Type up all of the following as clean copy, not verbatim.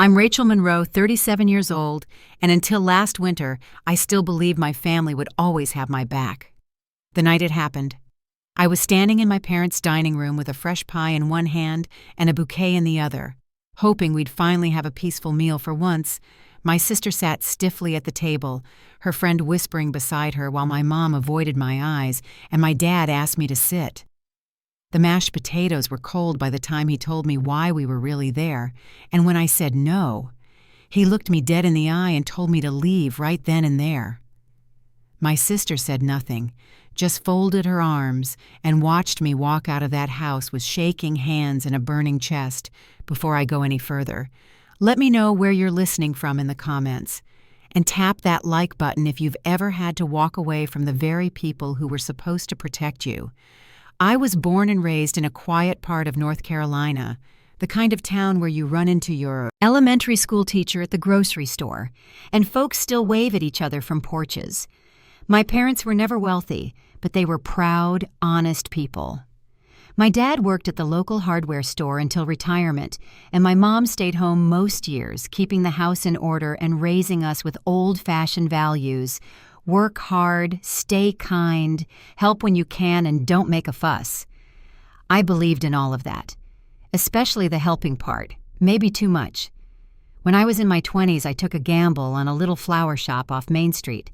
I'm Rachel Monroe, 37 years old, and until last winter, I still believed my family would always have my back. The night it happened, I was standing in my parents' dining room with a fresh pie in one hand and a bouquet in the other, hoping we'd finally have a peaceful meal for once. My sister sat stiffly at the table, her friend whispering beside her while my mom avoided my eyes, and my dad asked me to sit. The mashed potatoes were cold by the time he told me why we were really there, and when I said no, he looked me dead in the eye and told me to leave right then and there. My sister said nothing, just folded her arms and watched me walk out of that house with shaking hands and a burning chest. Before I go any further, let me know where you're listening from in the comments, and tap that like button if you've ever had to walk away from the very people who were supposed to protect you. I was born and raised in a quiet part of North Carolina, the kind of town where you run into your elementary school teacher at the grocery store, and folks still wave at each other from porches. My parents were never wealthy, but they were proud, honest people. My dad worked at the local hardware store until retirement, and my mom stayed home most years, keeping the house in order and raising us with old-fashioned values. Work hard, stay kind, help when you can, and don't make a fuss. I believed in all of that, especially the helping part, maybe too much. When I was in my 20s, I took a gamble on a little flower shop off Main Street.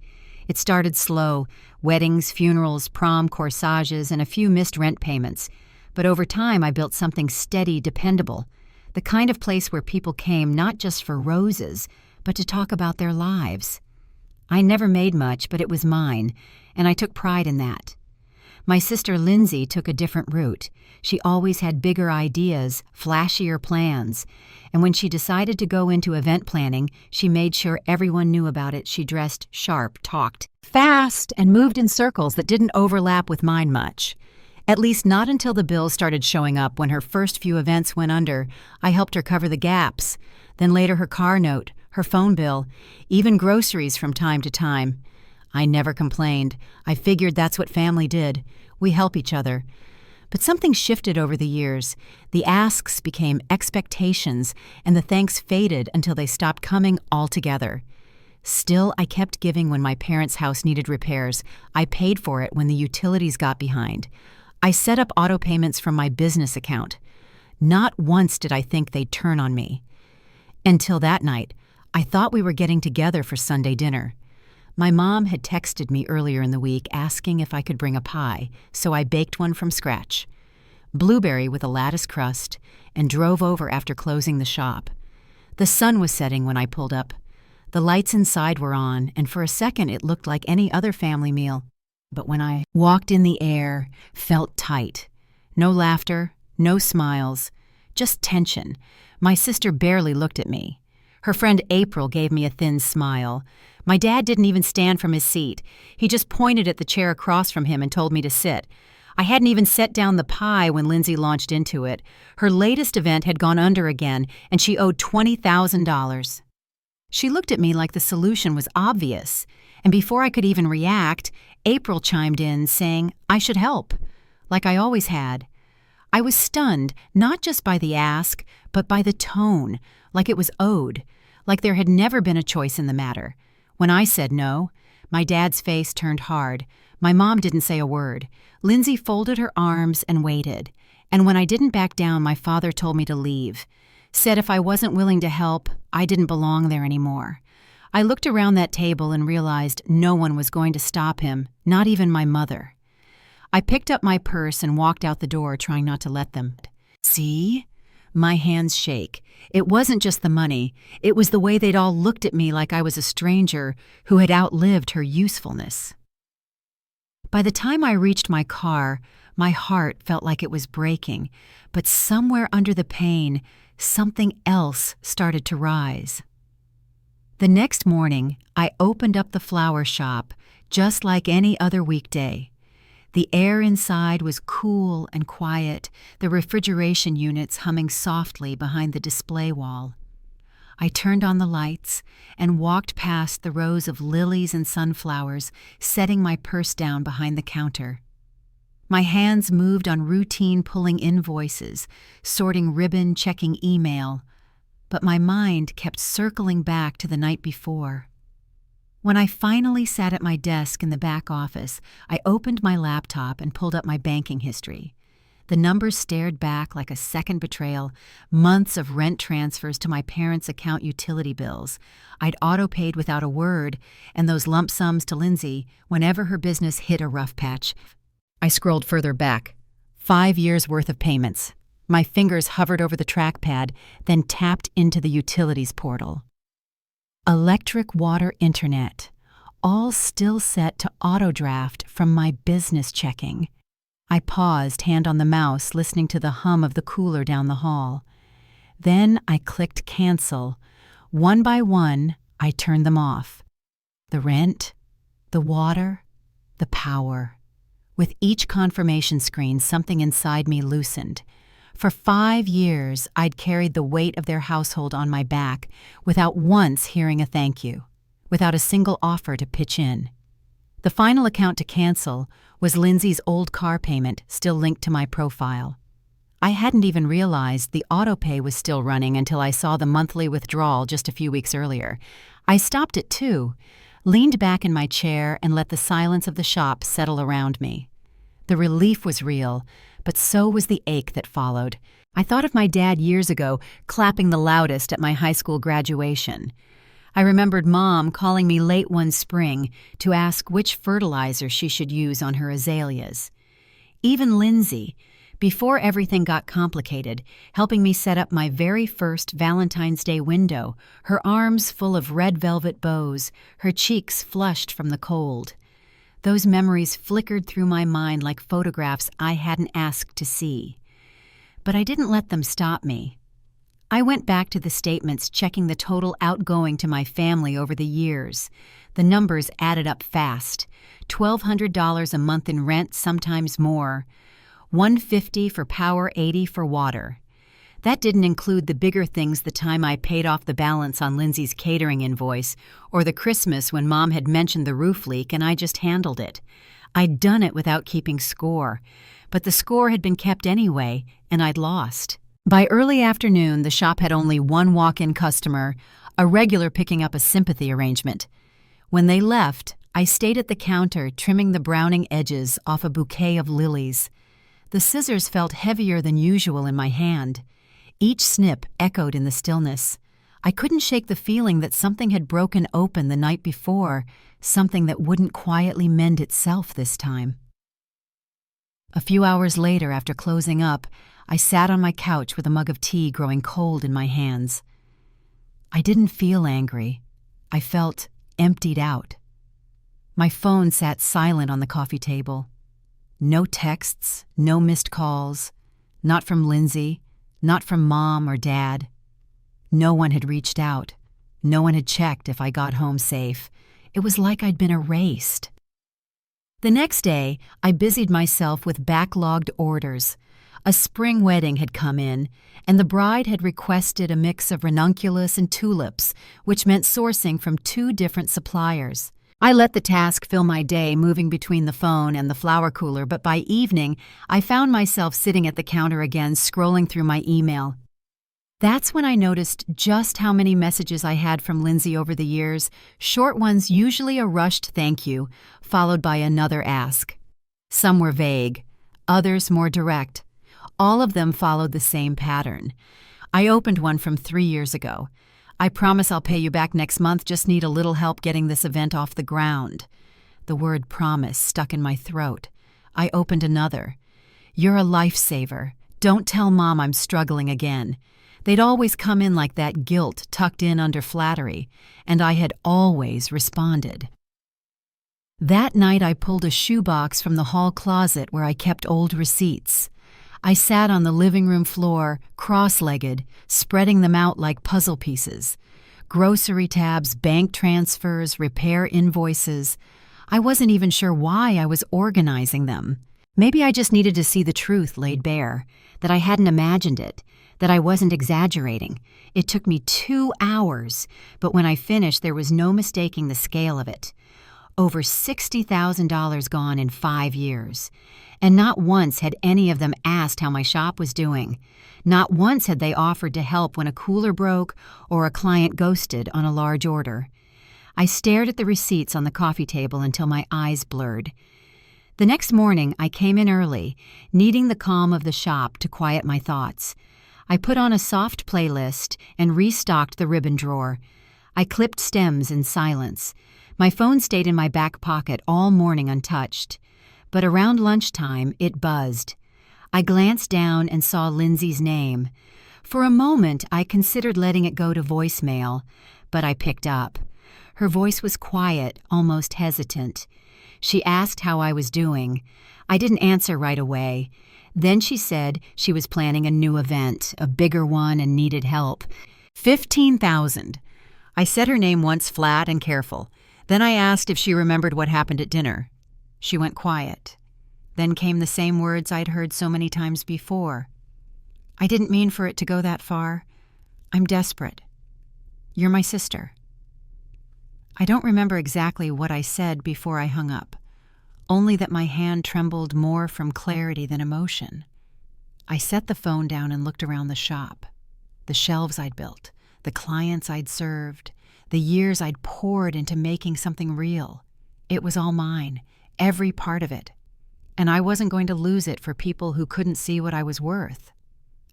It started slow, weddings, funerals, prom, corsages, and a few missed rent payments. But over time, I built something steady, dependable, the kind of place where people came not just for roses, but to talk about their lives. I never made much, but it was mine, and I took pride in that. My sister Lindsay took a different route. She always had bigger ideas, flashier plans, and when she decided to go into event planning, she made sure everyone knew about it. She dressed sharp, talked fast, and moved in circles that didn't overlap with mine much. At least not until the bills started showing up. When her first few events went under, I helped her cover the gaps. Then later her car note, her phone bill, even groceries from time to time. I never complained. I figured that's what family did. We help each other. But something shifted over the years. The asks became expectations, and the thanks faded until they stopped coming altogether. Still, I kept giving when my parents' house needed repairs. I paid for it when the utilities got behind. I set up auto payments from my business account. Not once did I think they'd turn on me. Until that night, I thought we were getting together for Sunday dinner. My mom had texted me earlier in the week asking if I could bring a pie, so I baked one from scratch. Blueberry with a lattice crust, and drove over after closing the shop. The sun was setting when I pulled up. The lights inside were on, and for a second it looked like any other family meal. But when I walked in, the air felt tight. No laughter, no smiles, just tension. My sister barely looked at me. Her friend April gave me a thin smile. My dad didn't even stand from his seat. He just pointed at the chair across from him and told me to sit. I hadn't even set down the pie when Lindsay launched into it. Her latest event had gone under again, and she owed $20,000. She looked at me like the solution was obvious, and before I could even react, April chimed in saying I should help, like I always had. I was stunned, not just by the ask, but by the tone, like it was owed, like there had never been a choice in the matter. When I said no, my dad's face turned hard. My mom didn't say a word. Lindsay folded her arms and waited. And when I didn't back down, my father told me to leave. Said if I wasn't willing to help, I didn't belong there anymore. I looked around that table and realized no one was going to stop him, not even my mother. I picked up my purse and walked out the door, trying not to let them. See? My hands shake. It wasn't just the money. It was the way they'd all looked at me like I was a stranger who had outlived her usefulness. By the time I reached my car, my heart felt like it was breaking, but somewhere under the pain, something else started to rise. The next morning, I opened up the flower shop just like any other weekday. The air inside was cool and quiet, the refrigeration units humming softly behind the display wall. I turned on the lights and walked past the rows of lilies and sunflowers, setting my purse down behind the counter. My hands moved on routine pulling invoices, sorting ribbon, checking email. but my mind kept circling back to the night before. When I finally sat at my desk in the back office, I opened my laptop and pulled up my banking history. The numbers stared back like a second betrayal, months of rent transfers to my parents' account utility bills. I'd auto-paid without a word, and those lump sums to Lindsay whenever her business hit a rough patch. I scrolled further back. 5 years' worth of payments. My fingers hovered over the trackpad, then tapped into the utilities portal. Electric, water, internet, all still set to auto-draft from my business checking. I paused, hand on the mouse, listening to the hum of the cooler down the hall. Then I clicked cancel. One by one, I turned them off. The rent, the water, the power. With each confirmation screen, something inside me loosened. For 5 years, I'd carried the weight of their household on my back without once hearing a thank you, without a single offer to pitch in. The final account to cancel was Lindsay's old car payment still linked to my profile. I hadn't even realized the autopay was still running until I saw the monthly withdrawal just a few weeks earlier. I stopped it too, leaned back in my chair and let the silence of the shop settle around me. The relief was real, but so was the ache that followed. I thought of my dad years ago clapping the loudest at my high school graduation. I remembered Mom calling me late one spring to ask which fertilizer she should use on her azaleas. Even Lindsay, before everything got complicated, helping me set up my very first Valentine's Day window, her arms full of red velvet bows, her cheeks flushed from the cold. Those memories flickered through my mind like photographs I hadn't asked to see. But I didn't let them stop me. I went back to the statements, checking the total outgoing to my family over the years. The numbers added up fast. $1,200 a month in rent, sometimes more. $150 for power, $80 for water. That didn't include the bigger things, the time I paid off the balance on Lindsay's catering invoice, or the Christmas when Mom had mentioned the roof leak and I just handled it. I'd done it without keeping score, but the score had been kept anyway, and I'd lost. By early afternoon, the shop had only one walk-in customer, a regular picking up a sympathy arrangement. When they left, I stayed at the counter trimming the browning edges off a bouquet of lilies. The scissors felt heavier than usual in my hand. Each snip echoed in the stillness. I couldn't shake the feeling that something had broken open the night before, something that wouldn't quietly mend itself this time. A few hours later, after closing up, I sat on my couch with a mug of tea growing cold in my hands. I didn't feel angry. I felt emptied out. My phone sat silent on the coffee table. No texts, no missed calls. Not from Lindsay, not from Mom or Dad. No one had reached out. No one had checked if I got home safe. It was like I'd been erased. The next day, I busied myself with backlogged orders. A spring wedding had come in, and the bride had requested a mix of ranunculus and tulips, which meant sourcing from 2 different suppliers. I let the task fill my day, moving between the phone and the flower cooler, but by evening, I found myself sitting at the counter again, scrolling through my email. That's when I noticed just how many messages I had from Lindsay over the years, short ones, usually a rushed thank you, followed by another ask. Some were vague, others more direct. All of them followed the same pattern. I opened one from 3 years ago. I promise I'll pay you back next month, just need a little help getting this event off the ground. The word promise stuck in my throat. I opened another. You're a lifesaver. Don't tell Mom I'm struggling again. They'd always come in like that, guilt tucked in under flattery, and I had always responded. That night I pulled a shoebox from the hall closet where I kept old receipts. I sat on the living room floor, cross-legged, spreading them out like puzzle pieces. Grocery tabs, bank transfers, repair invoices. I wasn't even sure why I was organizing them. Maybe I just needed to see the truth laid bare, that I hadn't imagined it, that I wasn't exaggerating. It took me 2 hours, but when I finished, there was no mistaking the scale of it. Over $60,000 gone in 5 years. And not once had any of them asked how my shop was doing. Not once had they offered to help when a cooler broke or a client ghosted on a large order. I stared at the receipts on the coffee table until my eyes blurred. The next morning, I came in early, needing the calm of the shop to quiet my thoughts. I put on a soft playlist and restocked the ribbon drawer. I clipped stems in silence. My phone stayed in my back pocket all morning untouched. But around lunchtime, it buzzed. I glanced down and saw Lindsay's name. For a moment, I considered letting it go to voicemail, but I picked up. Her voice was quiet, almost hesitant. She asked how I was doing. I didn't answer right away. Then she said she was planning a new event, a bigger one, and needed help. $15,000. I said her name once flat and careful. Then I asked if she remembered what happened at dinner. She went quiet. Then came the same words I'd heard so many times before. I didn't mean for it to go that far. I'm desperate. You're my sister. I don't remember exactly what I said before I hung up, only that my hand trembled more from clarity than emotion. I set the phone down and looked around the shop. The shelves I'd built, the clients I'd served, the years I'd poured into making something real. It was all mine, every part of it. And I wasn't going to lose it for people who couldn't see what I was worth.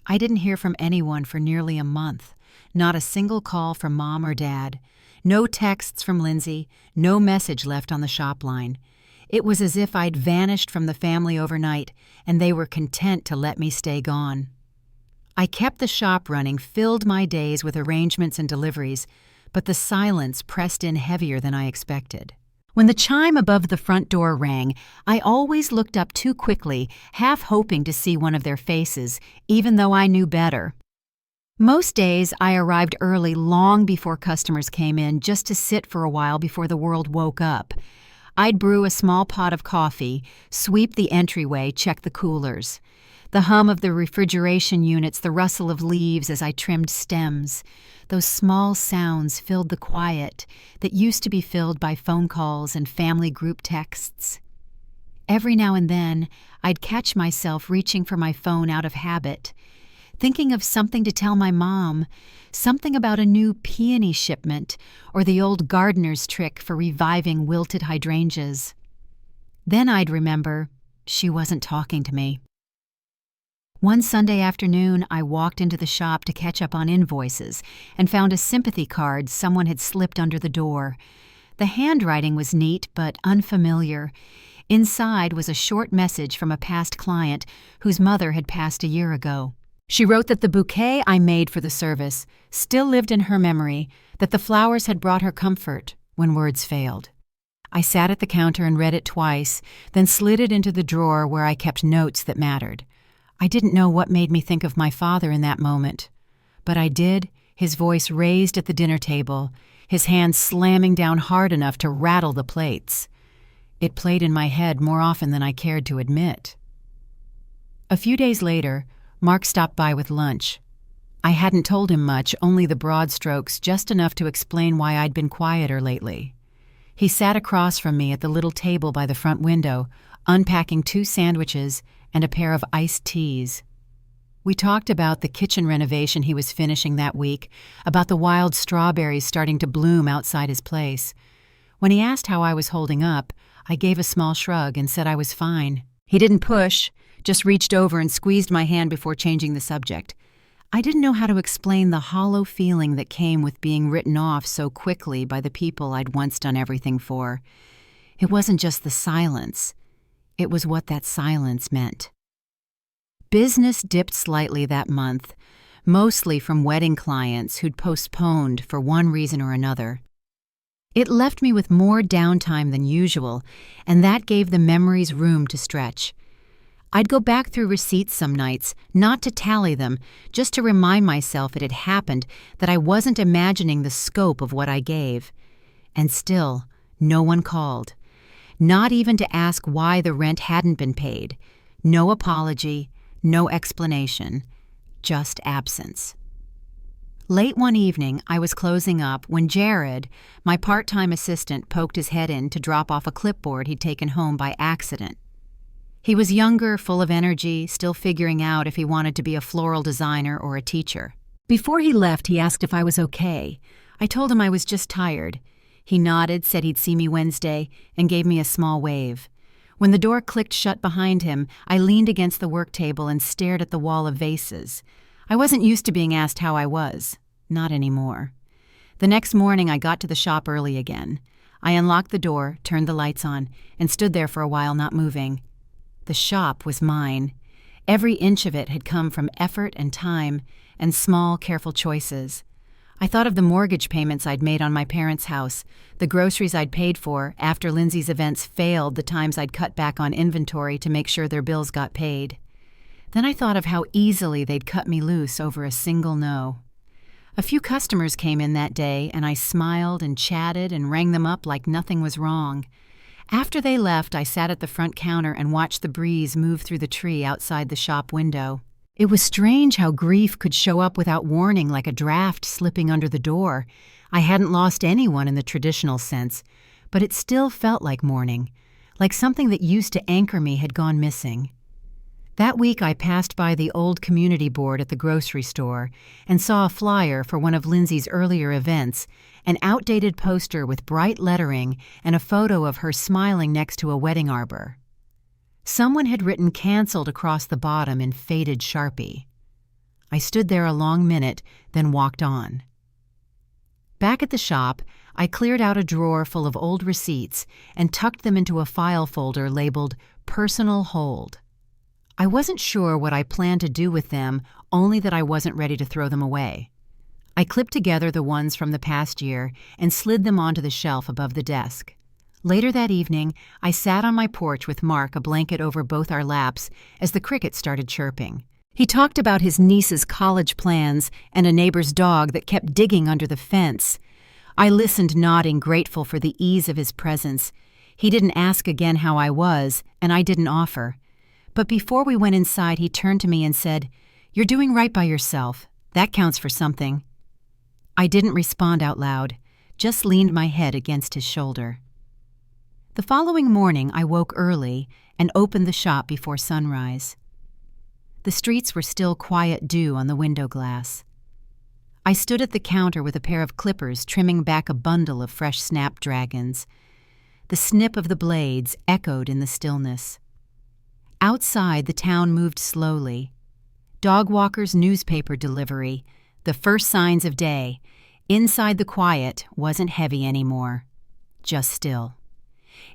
I didn't hear from anyone for nearly a month, not a single call from Mom or Dad, no texts from Lindsay, no message left on the shop line. It was as if I'd vanished from the family overnight, and they were content to let me stay gone. I kept the shop running, filled my days with arrangements and deliveries, but the silence pressed in heavier than I expected. When the chime above the front door rang, I always looked up too quickly, half hoping to see one of their faces, even though I knew better. Most days, I arrived early long before customers came in just to sit for a while before the world woke up. I'd brew a small pot of coffee, sweep the entryway, check the coolers. The hum of the refrigeration units, the rustle of leaves as I trimmed stems. Those small sounds filled the quiet that used to be filled by phone calls and family group texts. Every now and then, I'd catch myself reaching for my phone out of habit, thinking of something to tell my mom, something about a new peony shipment or the old gardener's trick for reviving wilted hydrangeas. Then I'd remember she wasn't talking to me. One Sunday afternoon, I walked into the shop to catch up on invoices and found a sympathy card someone had slipped under the door. The handwriting was neat but unfamiliar. Inside was a short message from a past client whose mother had passed a year ago. She wrote that the bouquet I made for the service still lived in her memory, that the flowers had brought her comfort when words failed. I sat at the counter and read it twice, then slid it into the drawer where I kept notes that mattered. I didn't know what made me think of my father in that moment, but I did, his voice raised at the dinner table, his hand slamming down hard enough to rattle the plates. It played in my head more often than I cared to admit. A few days later, Mark stopped by with lunch. I hadn't told him much, only the broad strokes, just enough to explain why I'd been quieter lately. He sat across from me at the little table by the front window, unpacking 2 sandwiches and a pair of iced teas. We talked about the kitchen renovation he was finishing that week, about the wild strawberries starting to bloom outside his place. When he asked how I was holding up, I gave a small shrug and said I was fine. He didn't push, just reached over and squeezed my hand before changing the subject. I didn't know how to explain the hollow feeling that came with being written off so quickly by the people I'd once done everything for. It wasn't just the silence. It was what that silence meant. Business dipped slightly that month, mostly from wedding clients who'd postponed for one reason or another. It left me with more downtime than usual, and that gave the memories room to stretch. I'd go back through receipts some nights, not to tally them, just to remind myself it had happened, that I wasn't imagining the scope of what I gave. And still, no one called. Not even to ask why the rent hadn't been paid. No apology, no explanation, just absence. Late one evening, I was closing up when Jared, my part-time assistant, poked his head in to drop off a clipboard he'd taken home by accident. He was younger, full of energy, still figuring out if he wanted to be a floral designer or a teacher. Before he left, he asked if I was okay. I told him I was just tired. He nodded, said he'd see me Wednesday, and gave me a small wave. When the door clicked shut behind him, I leaned against the work table and stared at the wall of vases. I wasn't used to being asked how I was. Not anymore. The next morning, I got to the shop early again. I unlocked the door, turned the lights on, and stood there for a while not moving. The shop was mine. Every inch of it had come from effort and time and small, careful choices. I thought of the mortgage payments I'd made on my parents' house, the groceries I'd paid for after Lindsay's events failed, the times I'd cut back on inventory to make sure their bills got paid. Then I thought of how easily they'd cut me loose over a single no. A few customers came in that day, and I smiled and chatted and rang them up like nothing was wrong. After they left, I sat at the front counter and watched the breeze move through the tree outside the shop window. It was strange how grief could show up without warning, like a draft slipping under the door. I hadn't lost anyone in the traditional sense, but it still felt like mourning, like something that used to anchor me had gone missing. That week I passed by the old community board at the grocery store and saw a flyer for one of Lindsay's earlier events, an outdated poster with bright lettering and a photo of her smiling next to a wedding arbor. Someone had written "canceled" across the bottom in faded Sharpie. I stood there a long minute, then walked on. Back at the shop, I cleared out a drawer full of old receipts and tucked them into a file folder labeled "Personal Hold." I wasn't sure what I planned to do with them, only that I wasn't ready to throw them away. I clipped together the ones from the past year and slid them onto the shelf above the desk. Later that evening, I sat on my porch with Mark, a blanket over both our laps, as the crickets started chirping. He talked about his niece's college plans and a neighbor's dog that kept digging under the fence. I listened, nodding, grateful for the ease of his presence. He didn't ask again how I was, and I didn't offer. But before we went inside, he turned to me and said, "You're doing right by yourself. That counts for something." I didn't respond out loud, just leaned my head against his shoulder. The following morning, I woke early and opened the shop before sunrise. The streets were still quiet dew on the window glass. I stood at the counter with a pair of clippers trimming back a bundle of fresh snapdragons. The snip of the blades echoed in the stillness. Outside, the town moved slowly. Dog walkers, newspaper delivery, the first signs of day. Inside, the quiet wasn't heavy anymore, just still.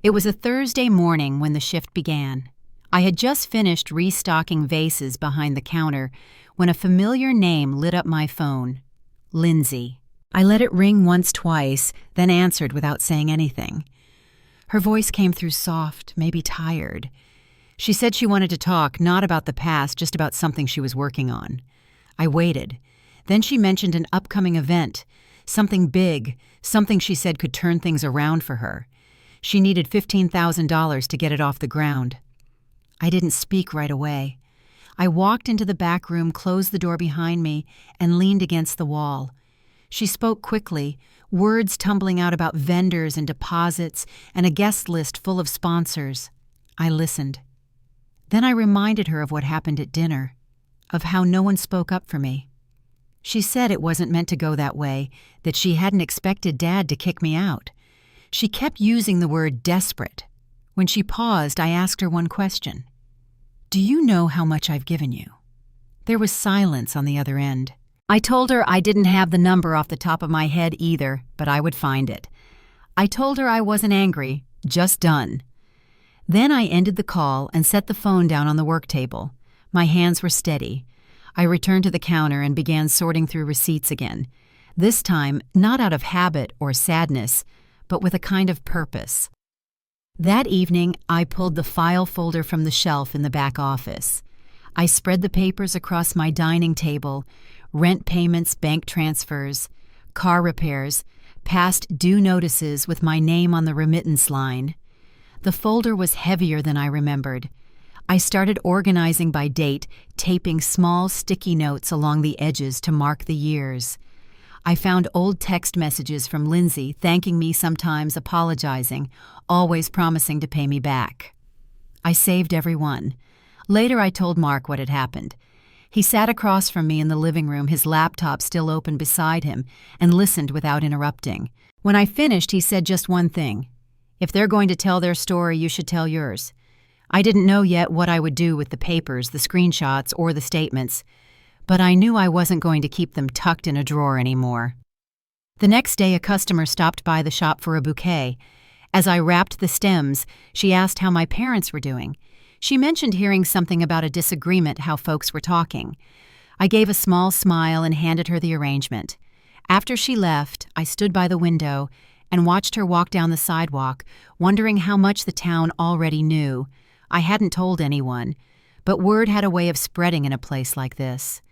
It was a Thursday morning when the shift began. I had just finished restocking vases behind the counter when a familiar name lit up my phone. Lindsay. I let it ring once, twice, then answered without saying anything. Her voice came through soft, maybe tired. She said she wanted to talk, not about the past, just about something she was working on. I waited. Then she mentioned an upcoming event, something big, something she said could turn things around for her. She needed $15,000 to get it off the ground. I didn't speak right away. I walked into the back room, closed the door behind me, and leaned against the wall. She spoke quickly, words tumbling out about vendors and deposits and a guest list full of sponsors. I listened. Then I reminded her of what happened at dinner, of how no one spoke up for me. She said it wasn't meant to go that way, that she hadn't expected Dad to kick me out. She kept using the word desperate. When she paused, I asked her one question. "Do you know how much I've given you?" There was silence on the other end. I told her I didn't have the number off the top of my head either, but I would find it. I told her I wasn't angry, just done. Then I ended the call and set the phone down on the work table. My hands were steady. I returned to the counter and began sorting through receipts again. This time, not out of habit or sadness, but with a kind of purpose. That evening, I pulled the file folder from the shelf in the back office. I spread the papers across my dining table, rent payments, bank transfers, car repairs, past due notices with my name on the remittance line. The folder was heavier than I remembered. I started organizing by date, taping small sticky notes along the edges to mark the years. I found old text messages from Lindsay thanking me, sometimes apologizing, always promising to pay me back. I saved every one. Later I told Mark what had happened. He sat across from me in the living room, his laptop still open beside him, and listened without interrupting. When I finished, he said just one thing. "If they're going to tell their story, you should tell yours." I didn't know yet what I would do with the papers, the screenshots, or the statements, but I knew I wasn't going to keep them tucked in a drawer anymore. The next day, a customer stopped by the shop for a bouquet. As I wrapped the stems, she asked how my parents were doing. She mentioned hearing something about a disagreement, how folks were talking. I gave a small smile and handed her the arrangement. After she left, I stood by the window and watched her walk down the sidewalk, wondering how much the town already knew. I hadn't told anyone, but word had a way of spreading in a place like this.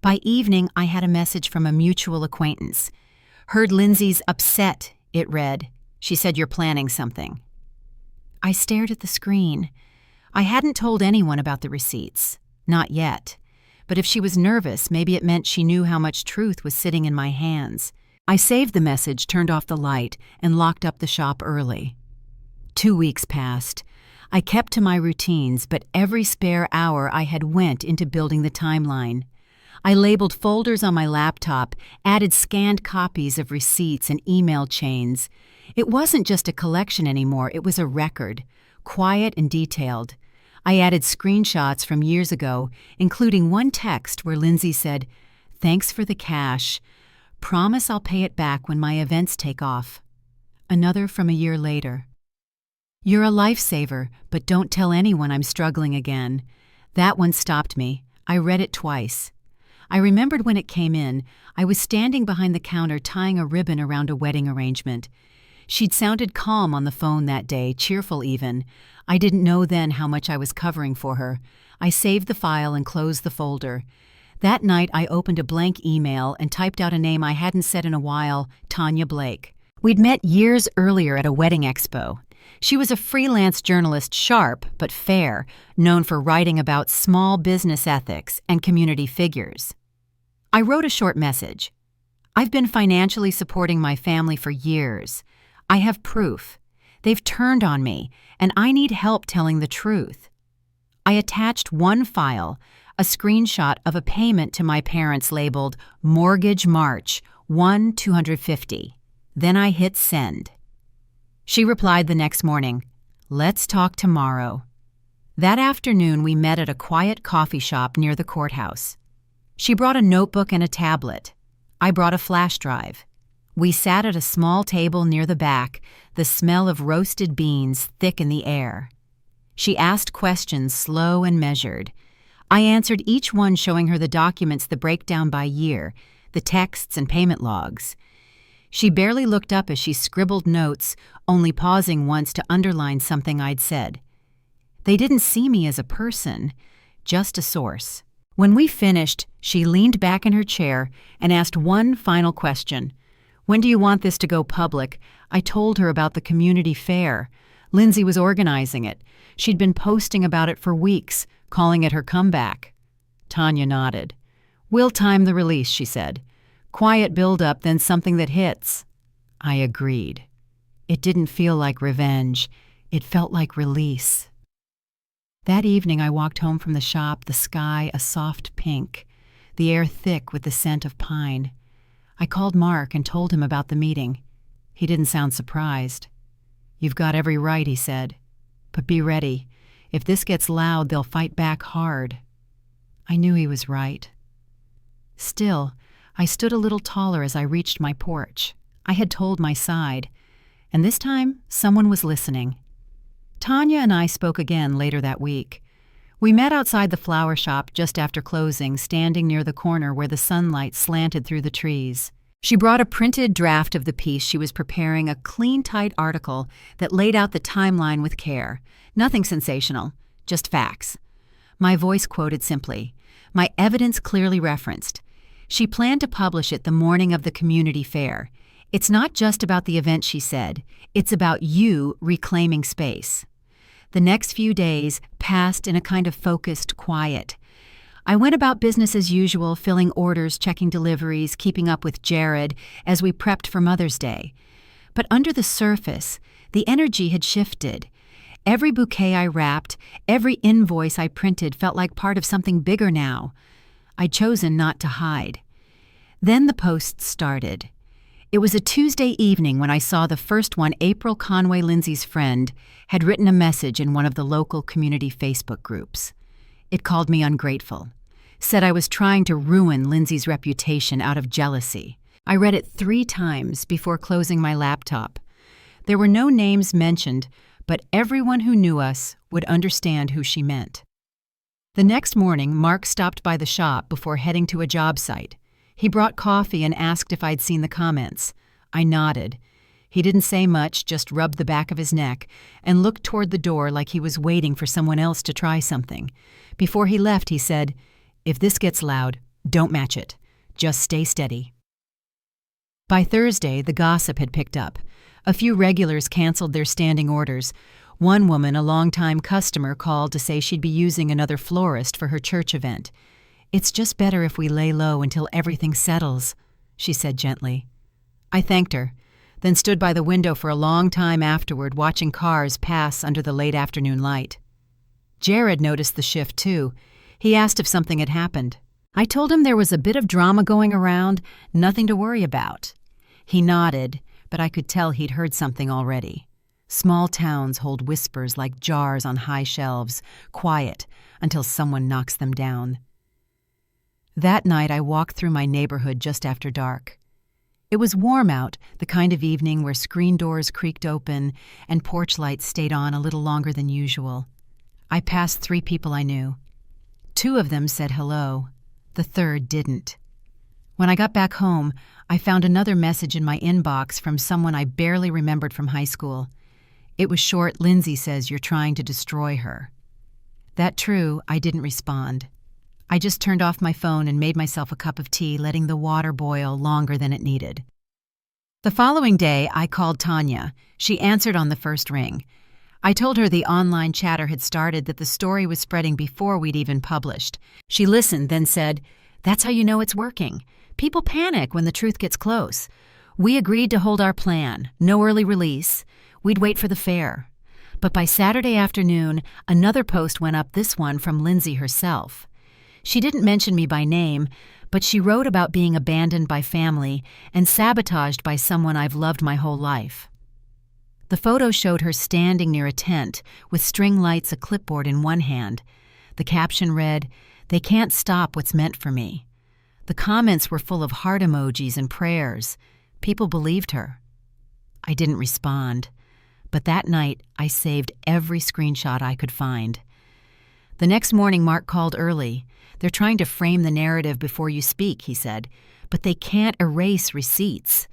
By evening, I had a message from a mutual acquaintance. "Heard Lindsay's upset," it read. "She said you're planning something." I stared at the screen. I hadn't told anyone about the receipts. Not yet. But if she was nervous, maybe it meant she knew how much truth was sitting in my hands. I saved the message, turned off the light, and locked up the shop early. 2 weeks passed. I kept to my routines, but every spare hour I had went into building the timeline. I labeled folders on my laptop, added scanned copies of receipts and email chains. It wasn't just a collection anymore, it was a record, quiet and detailed. I added screenshots from years ago, including one text where Lindsay said, "Thanks for the cash. Promise I'll pay it back when my events take off." Another from a year later. "You're a lifesaver, but don't tell anyone I'm struggling again." That one stopped me. I read it twice. I remembered when it came in, I was standing behind the counter tying a ribbon around a wedding arrangement. She'd sounded calm on the phone that day, cheerful even. I didn't know then how much I was covering for her. I saved the file and closed the folder. That night I opened a blank email and typed out a name I hadn't said in a while, Tanya Blake. We'd met years earlier at a wedding expo. She was a freelance journalist, sharp but fair, known for writing about small business ethics and community figures. I wrote a short message. "I've been financially supporting my family for years. I have proof. They've turned on me, and I need help telling the truth." I attached one file, a screenshot of a payment to my parents labeled Mortgage March 1-250. Then I hit send. She replied the next morning, "Let's talk tomorrow." That afternoon, we met at a quiet coffee shop near the courthouse. She brought a notebook and a tablet. I brought a flash drive. We sat at a small table near the back, the smell of roasted beans thick in the air. She asked questions, slow and measured. I answered each one, showing her the documents, the breakdown by year, the texts and payment logs. She barely looked up as she scribbled notes, only pausing once to underline something I'd said. They didn't see me as a person, just a source. When we finished, she leaned back in her chair and asked one final question. "When do you want this to go public?" I told her about the community fair. Lindsay was organizing it. She'd been posting about it for weeks, calling it her comeback. Tanya nodded. "We'll time the release," she said. "Quiet build-up, then something that hits." I agreed. It didn't feel like revenge. It felt like release. That evening I walked home from the shop, the sky a soft pink, the air thick with the scent of pine. I called Mark and told him about the meeting. He didn't sound surprised. "You've got every right," he said. "But be ready. If this gets loud, they'll fight back hard." I knew he was right. Still, I stood a little taller as I reached my porch. I had told my side, and this time someone was listening. Tanya and I spoke again later that week. We met outside the flower shop just after closing, standing near the corner where the sunlight slanted through the trees. She brought a printed draft of the piece she was preparing, a clean, tight article that laid out the timeline with care. Nothing sensational, just facts. My voice quoted simply, my evidence clearly referenced. She planned to publish it the morning of the community fair. "It's not just about the event," she said. "It's about you reclaiming space." The next few days passed in a kind of focused quiet. I went about business as usual, filling orders, checking deliveries, keeping up with Jared as we prepped for Mother's Day. But under the surface, the energy had shifted. Every bouquet I wrapped, every invoice I printed felt like part of something bigger now. I'd chosen not to hide. Then the posts started. It was a Tuesday evening when I saw the first one. April Conway, Lindsay's friend, had written a message in one of the local community Facebook groups. It called me ungrateful, said I was trying to ruin Lindsay's reputation out of jealousy. I read it 3 times before closing my laptop. There were no names mentioned, but everyone who knew us would understand who she meant. The next morning, Mark stopped by the shop before heading to a job site. He brought coffee and asked if I'd seen the comments. I nodded. He didn't say much, just rubbed the back of his neck and looked toward the door like he was waiting for someone else to try something. Before he left, he said, "If this gets loud, don't match it. Just stay steady." By Thursday, the gossip had picked up. A few regulars canceled their standing orders. One woman, a longtime customer, called to say she'd be using another florist for her church event. "It's just better if we lay low until everything settles," she said gently. I thanked her, then stood by the window for a long time afterward, watching cars pass under the late afternoon light. Jared noticed the shift too. He asked if something had happened. I told him there was a bit of drama going around, nothing to worry about. He nodded, but I could tell he'd heard something already. Small towns hold whispers like jars on high shelves, quiet until someone knocks them down. That night I walked through my neighborhood just after dark. It was warm out, the kind of evening where screen doors creaked open and porch lights stayed on a little longer than usual. I passed 3 people I knew. 2 of them said hello. The third didn't. When I got back home, I found another message in my inbox from someone I barely remembered from high school. It was short. "Lindsay says you're trying to destroy her." That true, I didn't respond. I just turned off my phone and made myself a cup of tea, letting the water boil longer than it needed. The following day, I called Tanya. She answered on the first ring. I told her the online chatter had started, that the story was spreading before we'd even published. She listened, then said, "That's how you know it's working. People panic when the truth gets close. We agreed to hold our plan, no early release. We'd wait for the fair." But by Saturday afternoon, another post went up, this one from Lindsay herself. She didn't mention me by name, but she wrote about being abandoned by family and sabotaged by someone I've loved my whole life. The photo showed her standing near a tent with string lights, a clipboard in one hand. The caption read, "They can't stop what's meant for me." The comments were full of heart emojis and prayers. People believed her. I didn't respond, but that night I saved every screenshot I could find. The next morning, Mark called early. "They're trying to frame the narrative before you speak," he said, "but they can't erase receipts."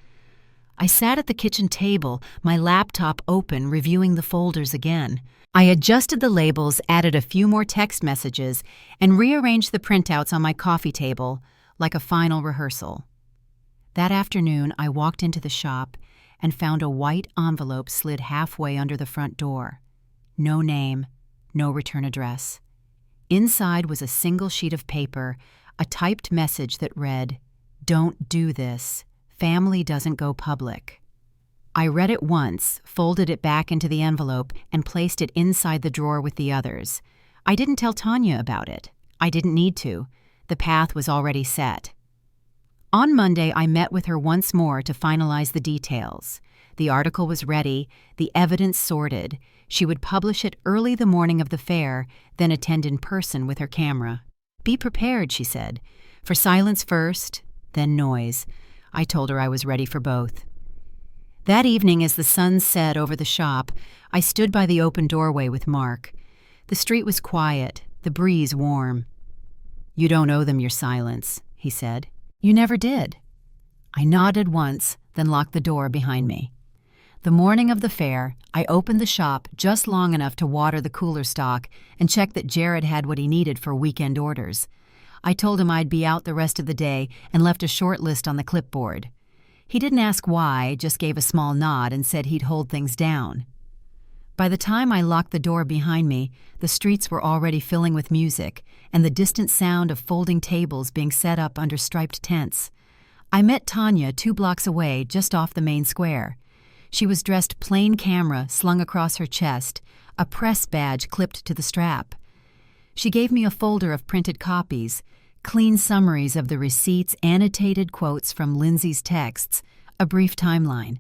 I sat at the kitchen table, my laptop open, reviewing the folders again. I adjusted the labels, added a few more text messages, and rearranged the printouts on my coffee table like a final rehearsal. That afternoon, I walked into the shop and found a white envelope slid halfway under the front door. No name, no return address. Inside was a single sheet of paper, a typed message that read, "Don't do this. Family doesn't go public." I read it once, folded it back into the envelope, and placed it inside the drawer with the others. I didn't tell Tanya about it. I didn't need to. The path was already set. On Monday, I met with her once more to finalize the details. The article was ready, the evidence sorted. She would publish it early the morning of the fair, then attend in person with her camera. "Be prepared," she said, "for silence first, then noise." I told her I was ready for both. That evening, as the sun set over the shop, I stood by the open doorway with Mark. The street was quiet, the breeze warm. "You don't owe them your silence," he said. "You never did." I nodded once, then locked the door behind me. The morning of the fair, I opened the shop just long enough to water the cooler stock and check that Jared had what he needed for weekend orders. I told him I'd be out the rest of the day and left a short list on the clipboard. He didn't ask why, just gave a small nod and said he'd hold things down. By the time I locked the door behind me, the streets were already filling with music and the distant sound of folding tables being set up under striped tents. I met Tanya 2 blocks away, just off the main square. She was dressed plain camera slung across her chest, a press badge clipped to the strap. She gave me a folder of printed copies, clean summaries of the receipts, annotated quotes from Lindsay's texts, a brief timeline.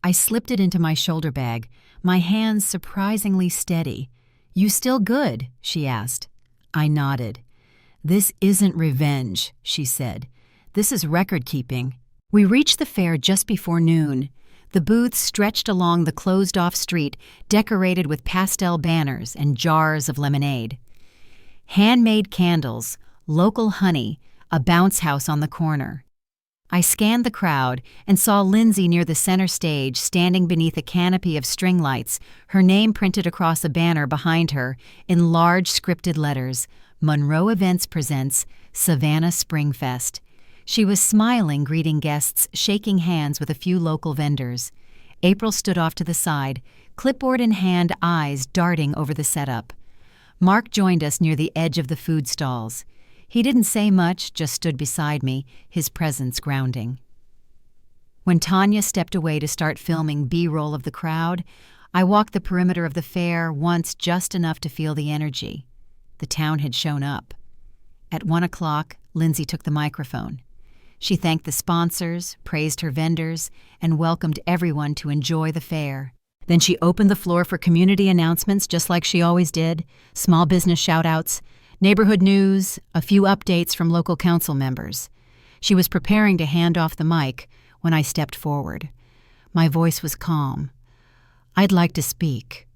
I slipped it into my shoulder bag, my hands surprisingly steady. "You still good?" she asked. I nodded. "This isn't revenge," she said. "This is record-keeping." We reached the fair just before noon. The booths stretched along the closed-off street, decorated with pastel banners and jars of lemonade. Handmade candles, local honey, a bounce house on the corner. I scanned the crowd and saw Lindsay near the center stage, standing beneath a canopy of string lights, her name printed across a banner behind her in large scripted letters, "Monroe Events presents Savannah Springfest." She was smiling, greeting guests, shaking hands with a few local vendors. April stood off to the side, clipboard in hand, eyes darting over the setup. Mark joined us near the edge of the food stalls. He didn't say much, just stood beside me, his presence grounding. When Tanya stepped away to start filming B-roll of the crowd, I walked the perimeter of the fair once, just enough to feel the energy. The town had shown up. At 1 o'clock, Lindsay took the microphone. She thanked the sponsors, praised her vendors, and welcomed everyone to enjoy the fair. Then she opened the floor for community announcements, just like she always did, small business shout-outs, neighborhood news, a few updates from local council members. She was preparing to hand off the mic when I stepped forward. My voice was calm. "I'd like to speak."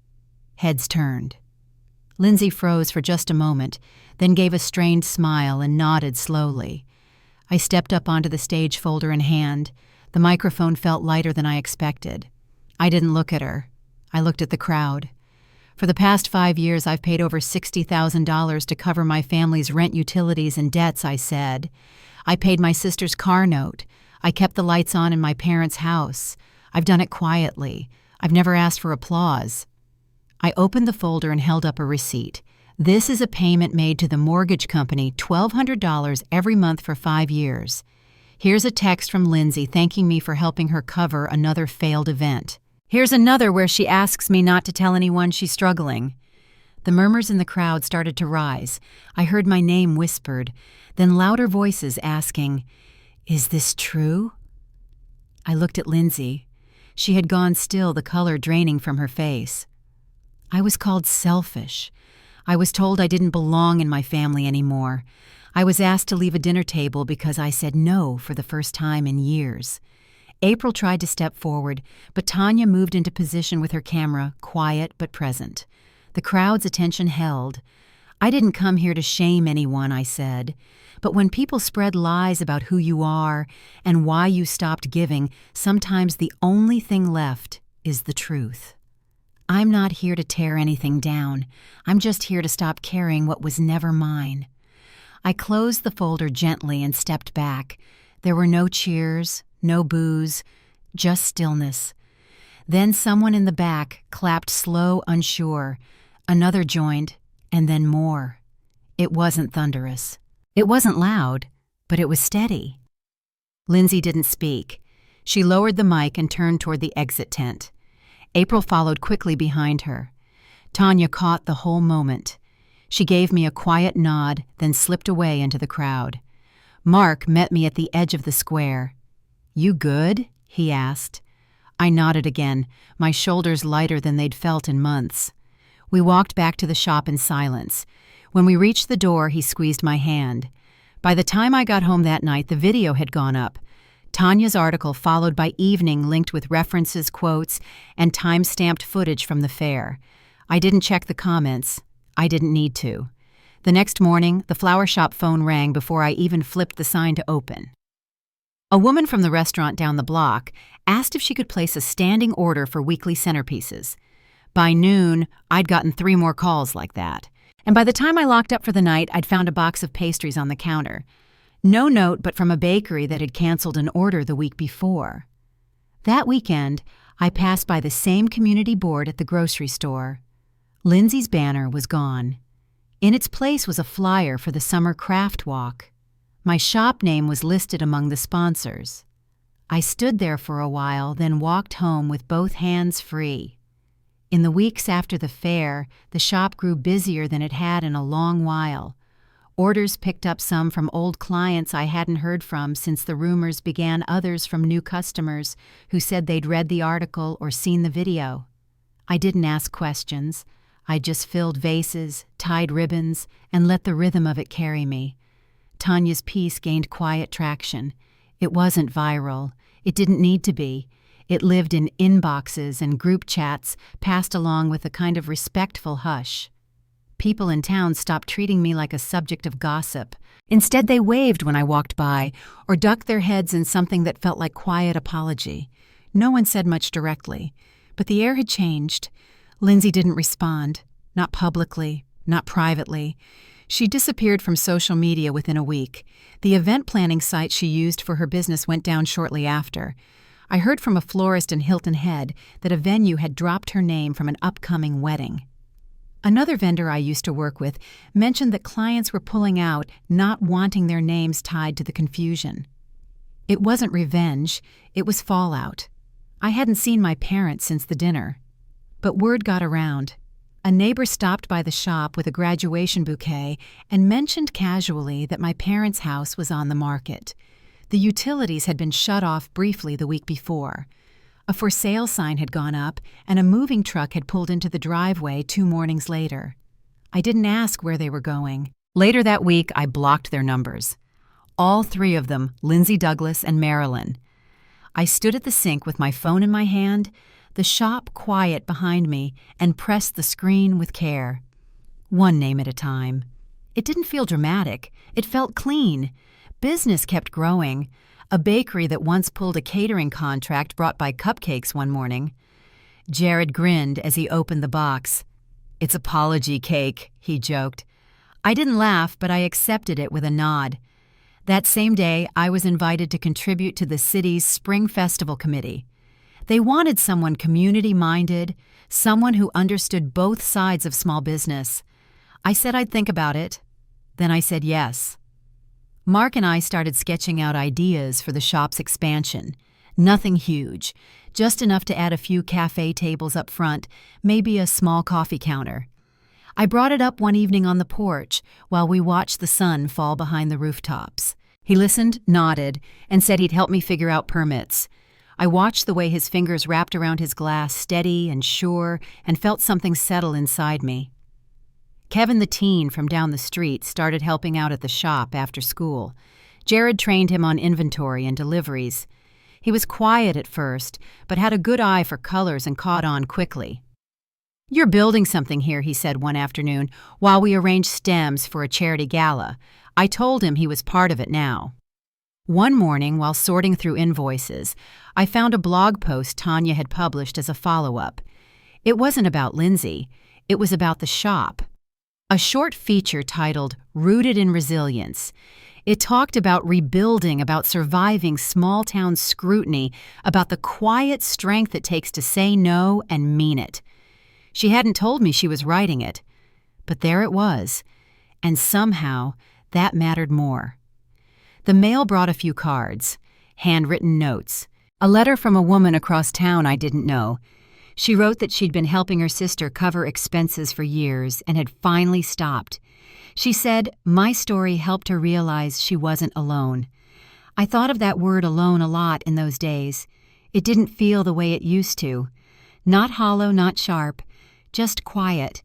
Heads turned. Lindsay froze for just a moment, then gave a strained smile and nodded slowly. I stepped up onto the stage, folder in hand. The microphone felt lighter than I expected. I didn't look at her. I looked at the crowd. For the past 5 years, I've paid over $60,000 to cover my family's rent, utilities, and debts, I said. I paid my sister's car note. I kept the lights on in my parents' house. I've done it quietly. I've never asked for applause. I opened the folder and held up a receipt. "This is a payment made to the mortgage company, $1,200 every month for 5 years. Here's a text from Lindsay thanking me for helping her cover another failed event. Here's another where she asks me not to tell anyone she's struggling." The murmurs in the crowd started to rise. I heard my name whispered, then louder voices asking, "Is this true?" I looked at Lindsay. She had gone still, the color draining from her face. I was called selfish. I was told I didn't belong in my family anymore. I was asked to leave a dinner table because I said no for the first time in years. April tried to step forward, but Tanya moved into position with her camera, quiet but present. The crowd's attention held. "I didn't come here to shame anyone," I said. "But when people spread lies about who you are and why you stopped giving, sometimes the only thing left is the truth. I'm not here to tear anything down. I'm just here to stop carrying what was never mine." I closed the folder gently and stepped back. There were no cheers, no boos, just stillness. Then someone in the back clapped slow, unsure. Another joined, and then more. It wasn't thunderous. It wasn't loud, but it was steady. Lindsay didn't speak. She lowered the mic and turned toward the exit tent. April followed quickly behind her. Tanya caught the whole moment. She gave me a quiet nod, then slipped away into the crowd. Mark met me at the edge of the square. "You good?" he asked. I nodded again, my shoulders lighter than they'd felt in months. We walked back to the shop in silence. When we reached the door, he squeezed my hand. By the time I got home that night, the video had gone up. Tanya's article followed by evening linked with references, quotes, and time-stamped footage from the fair. I didn't check the comments. I didn't need to. The next morning, the flower shop phone rang before I even flipped the sign to open. A woman from the restaurant down the block asked if she could place a standing order for weekly centerpieces. By noon, I'd gotten 3 more calls like that. And by the time I locked up for the night, I'd found a box of pastries on the counter. No note, but from a bakery that had canceled an order the week before. That weekend, I passed by the same community board at the grocery store. Lindsay's banner was gone. In its place was a flyer for the summer craft walk. My shop name was listed among the sponsors. I stood there for a while, then walked home with both hands free. In the weeks after the fair, the shop grew busier than it had in a long while. Orders picked up, some from old clients I hadn't heard from since the rumors began, others from new customers who said they'd read the article or seen the video. I didn't ask questions. I just filled vases, tied ribbons, and let the rhythm of it carry me. Tanya's piece gained quiet traction. It wasn't viral. It didn't need to be. It lived in inboxes and group chats, passed along with a kind of respectful hush. People in town stopped treating me like a subject of gossip. Instead, they waved when I walked by or ducked their heads in something that felt like quiet apology. No one said much directly, but the air had changed. Lindsay didn't respond, not publicly, not privately. She disappeared from social media within a week. The event planning site she used for her business went down shortly after. I heard from a florist in Hilton Head that a venue had dropped her name from an upcoming wedding. Another vendor I used to work with mentioned that clients were pulling out, not wanting their names tied to the confusion. It wasn't revenge, it was fallout. I hadn't seen my parents since the dinner. But word got around. A neighbor stopped by the shop with a graduation bouquet and mentioned casually that my parents' house was on the market. The utilities had been shut off briefly the week before. A for sale sign had gone up, and a moving truck had pulled into the driveway 2 mornings later. I didn't ask where they were going. Later that week, I blocked their numbers. All 3 of them, Lindsay Douglas and Marilyn. I stood at the sink with my phone in my hand, the shop quiet behind me, and pressed the screen with care. One name at a time. It didn't feel dramatic. It felt clean. Business kept growing. A bakery that once pulled a catering contract brought by cupcakes one morning. Jared grinned as he opened the box. "It's apology cake," he joked. I didn't laugh, but I accepted it with a nod. That same day, I was invited to contribute to the city's Spring Festival Committee. They wanted someone community-minded, someone who understood both sides of small business. I said I'd think about it. Then I said yes. Mark and I started sketching out ideas for the shop's expansion. Nothing huge, just enough to add a few cafe tables up front, maybe a small coffee counter. I brought it up one evening on the porch while we watched the sun fall behind the rooftops. He listened, nodded, and said he'd help me figure out permits. I watched the way his fingers wrapped around his glass, steady and sure, and felt something settle inside me. Kevin the teen from down the street started helping out at the shop after school. Jared trained him on inventory and deliveries. He was quiet at first, but had a good eye for colors and caught on quickly. "You're building something here," he said one afternoon, while we arranged stems for a charity gala. I told him he was part of it now. One morning, while sorting through invoices, I found a blog post Tanya had published as a follow-up. It wasn't about Lindsay. It was about the shop. A short feature titled "Rooted in Resilience." It talked about rebuilding, about surviving small-town scrutiny, about the quiet strength it takes to say no and mean it. She hadn't told me she was writing it, but there it was, and somehow that mattered more. The mail brought a few cards, handwritten notes, a letter from a woman across town I didn't know. She wrote that she'd been helping her sister cover expenses for years and had finally stopped. She said, "My story helped her realize she wasn't alone." I thought of that word alone a lot in those days. It didn't feel the way it used to. Not hollow, not sharp, just quiet.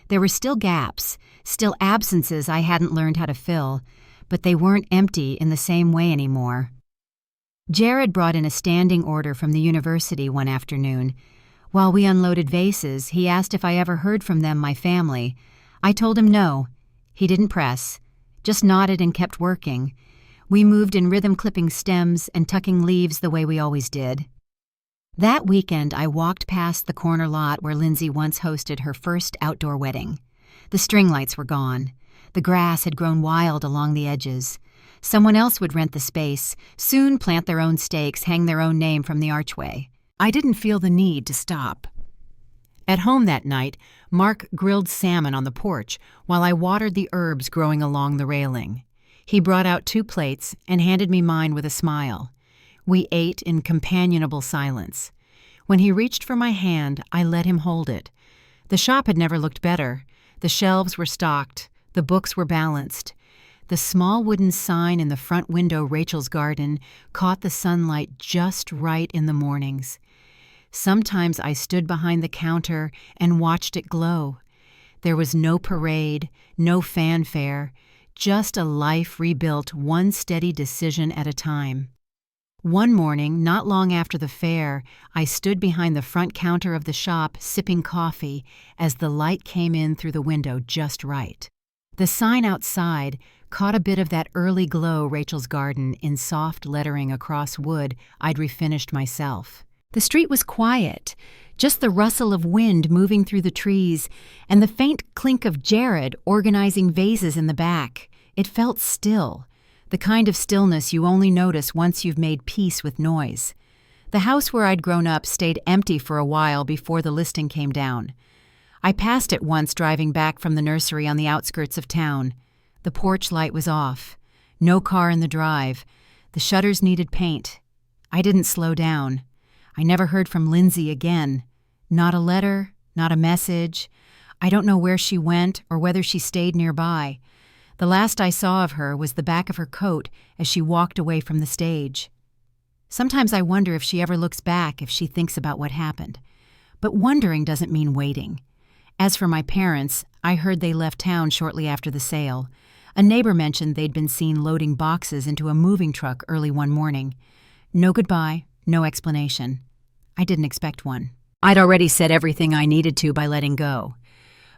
There were still gaps, still absences I hadn't learned how to fill, but they weren't empty in the same way anymore. Jared brought in a standing order from the university one afternoon. While we unloaded vases, he asked if I ever heard from them, my family. I told him no. He didn't press, just nodded and kept working. We moved in rhythm clipping stems and tucking leaves the way we always did. That weekend, I walked past the corner lot where Lindsay once hosted her first outdoor wedding. The string lights were gone. The grass had grown wild along the edges. Someone else would rent the space, soon plant their own stakes, hang their own name from the archway. I didn't feel the need to stop. At home that night, Mark grilled salmon on the porch while I watered the herbs growing along the railing. He brought out 2 plates and handed me mine with a smile. We ate in companionable silence. When he reached for my hand, I let him hold it. The shop had never looked better. The shelves were stocked. The books were balanced. The small wooden sign in the front window, Rachel's Garden, caught the sunlight just right in the mornings. Sometimes I stood behind the counter and watched it glow. There was no parade, no fanfare, just a life rebuilt one steady decision at a time. One morning, not long after the fair, I stood behind the front counter of the shop sipping coffee as the light came in through the window just right. The sign outside caught a bit of that early glow, Rachel's Garden, in soft lettering across wood I'd refinished myself. The street was quiet, just the rustle of wind moving through the trees and the faint clink of Jared organizing vases in the back. It felt still, the kind of stillness you only notice once you've made peace with noise. The house where I'd grown up stayed empty for a while before the listing came down. I passed it once driving back from the nursery on the outskirts of town. The porch light was off. No car in the drive. The shutters needed paint. I didn't slow down. I never heard from Lindsay again. Not a letter, not a message. I don't know where she went or whether she stayed nearby. The last I saw of her was the back of her coat as she walked away from the stage. Sometimes I wonder if she ever looks back, if she thinks about what happened. But wondering doesn't mean waiting. As for my parents, I heard they left town shortly after the sale. A neighbor mentioned they'd been seen loading boxes into a moving truck early one morning. No goodbye, no explanation. I didn't expect one. I'd already said everything I needed to by letting go.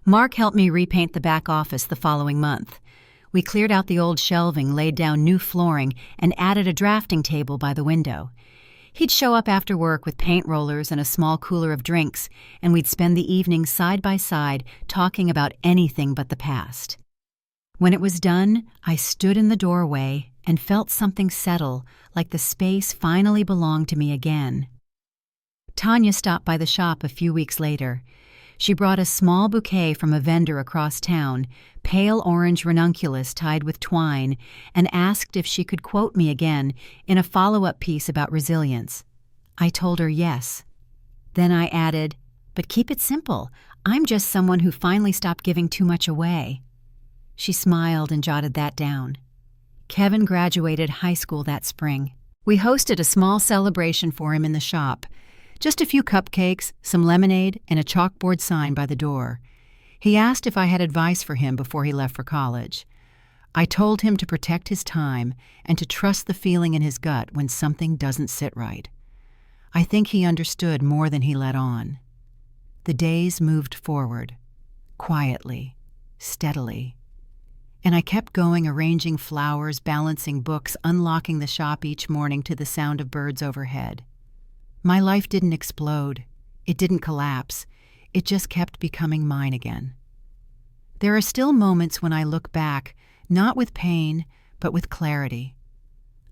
Mark helped me repaint the back office the following month. We cleared out the old shelving, laid down new flooring, and added a drafting table by the window. He'd show up after work with paint rollers and a small cooler of drinks, and we'd spend the evening side by side talking about anything but the past. When it was done, I stood in the doorway and felt something settle, like the space finally belonged to me again. Tanya stopped by the shop a few weeks later. She brought a small bouquet from a vendor across town, pale orange ranunculus tied with twine, and asked if she could quote me again in a follow-up piece about resilience. I told her yes. Then I added, "But keep it simple. I'm just someone who finally stopped giving too much away." She smiled and jotted that down. Kevin graduated high school that spring. We hosted a small celebration for him in the shop. Just a few cupcakes, some lemonade, and a chalkboard sign by the door. He asked if I had advice for him before he left for college. I told him to protect his time and to trust the feeling in his gut when something doesn't sit right. I think he understood more than he let on. The days moved forward, quietly, steadily. And I kept going, arranging flowers, balancing books, unlocking the shop each morning to the sound of birds overhead. My life didn't explode. It didn't collapse. It just kept becoming mine again. There are still moments when I look back, not with pain, but with clarity.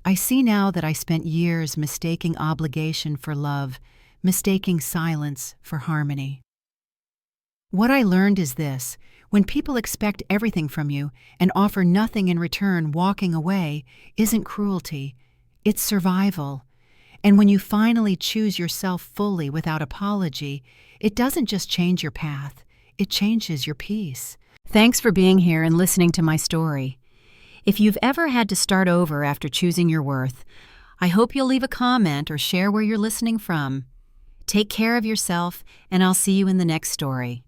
I see now that I spent years mistaking obligation for love, mistaking silence for harmony. What I learned is this: when people expect everything from you and offer nothing in return, walking away isn't cruelty, it's survival. And when you finally choose yourself fully without apology, it doesn't just change your path, it changes your peace. Thanks for being here and listening to my story. If you've ever had to start over after choosing your worth, I hope you'll leave a comment or share where you're listening from. Take care of yourself, and I'll see you in the next story.